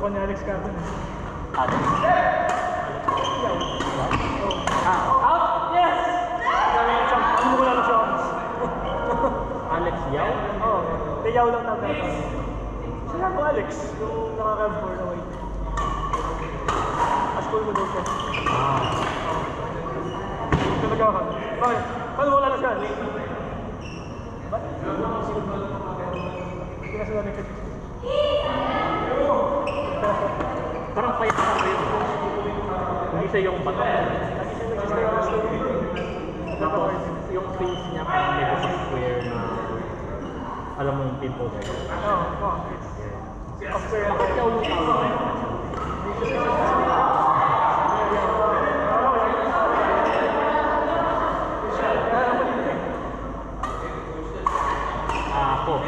Ni Alex Carson. Alex? Out! Yes! Ano mo lang siya? Alex Yao? Oo. May Yao lang tawag natin. Sila ko Alex, yung nakaka-4 na white. As-school mo daw siya. Talaga ako. Bakit? Paano wala na siya? Ba't? Hindi na sila nagkakit. Parang payat na rin. Hindi siya yung bato. Tapos yung face niya parang medyo sa square na alam mo yung pimple niya. Oo. Bakit siya ulit tawag? Ako.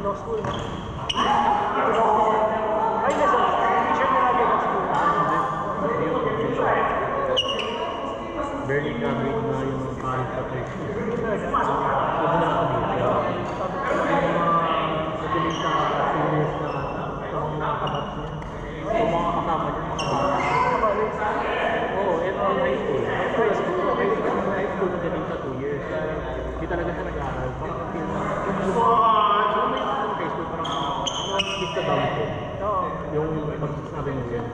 Law school na. Ay, nasa t-shirt na lagi law school. Barely graduate na yung college patrick. Huwag na kami. Magaling sa seniors na itong mga kabats niya. So mga kasama niya, mga kabats. Oo, and all high school. High school na galing sa 2 years. Hindi talaga siya nag-aaral. Parang feel na. Kita dapat ko. Yung pagsasabi mo yan.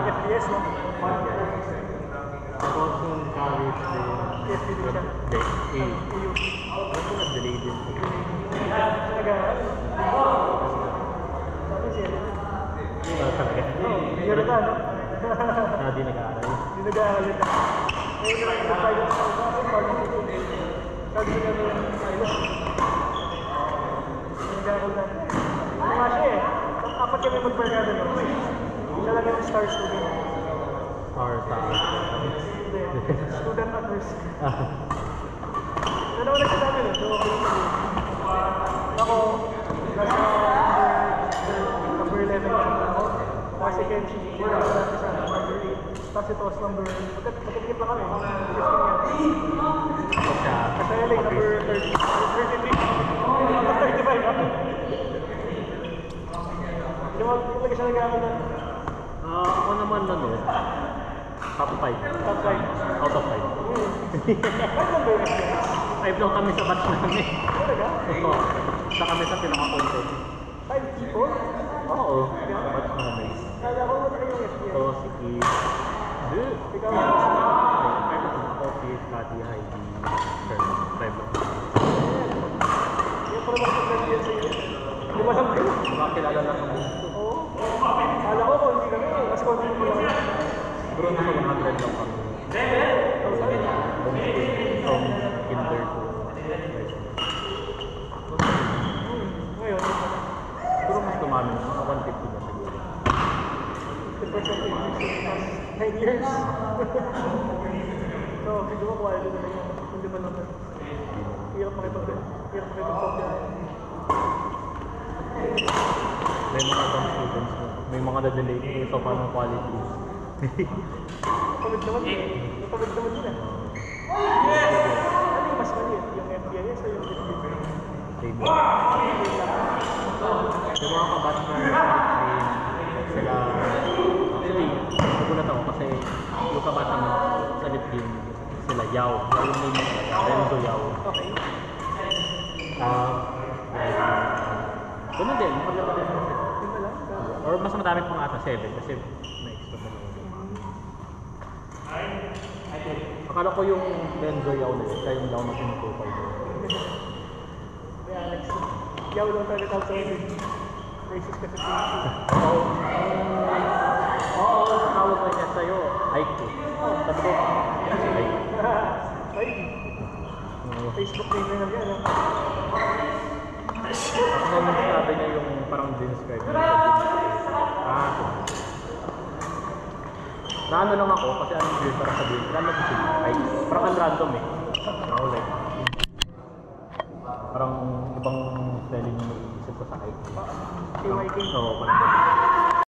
FDS no? Tapos yung college FDD siya. AU. Ako nag-delay din. Nag-aaral? Sabi siya. Yun na no? Hindi nag-aaral. Hindi nag-aaral yun na. Ngayon na nag-pilot sa sabi siya na yung pilot. Nag-aaral na. Ano nga siya eh. Apat kami mag-barkada no? Siya lang yung star student. Or sa... Hindi. Student at risk. Pero si Toss number, magkakit lang kami, 15 yan. Ito siya. Kasi LA, number 30, 33. Number 35, ha? Hindi mo talaga siya nag-aaral na. Ako naman ano, top 5. Top 5. Out of 5. Ano ba yun? 5 lang kami sa batch namin. Talaga? Oo. Sa kami sa pinaka-content. 5 people? Oo. Sa batch namin. Kala ko wala kayong SPI. So, si Kid. Ikaw, Office, Kati, Heidi, Sherman. 5 lang. yung parang mag-friend yan sa'yo. Hindi mo alam kayo. Makakilala lang kami. Oo. Kala ko kung hindi kami, mas konti mo lang. Siguro nasa 100 lang kami. From kinder to high school. Ngayon, Siguro mas dumami. Mga 150 na siguro. 50% increase in 9 years. So, siguro quality na yun. Hindi ba naman? Hirap makipag-talk yan. May mga dumb students na. May mga na-delay. So, paano quality? Napagod naman yun. Napagod naman yun eh. Ano yung mas maliit? Yung FBIS o yung FBIS? Same lang. Yung mga kabatch na sila, actually, nagulat ako kasi yung kabatch na sa lit game, sila Yao. Yung name nila, Renzo Yao. Okay. Ganun din, maglaba din kasi. Yun na lang. Or mas madami pang ata 7 kasi na-extra pa naman. Akala ko yung Renzo Yao na siya yung Yao na pinutupay doon. Kaya Alex, yaw lang talaga tawag sa akin. Racist kasi si Oo. Oo, tawag na niya sa'yo. Aiko. Sabi ko, yan si Aiko. Ay, Facebook name na yan. Ako naman sabi niya yung parang describe niya. Naano lang ako kasi anong weird para sabihin. Random ko siya. Aiko. Parang ang random eh. Ako like, parang ibang spelling yung isip ko sa Aiko. KYK. Oo, parang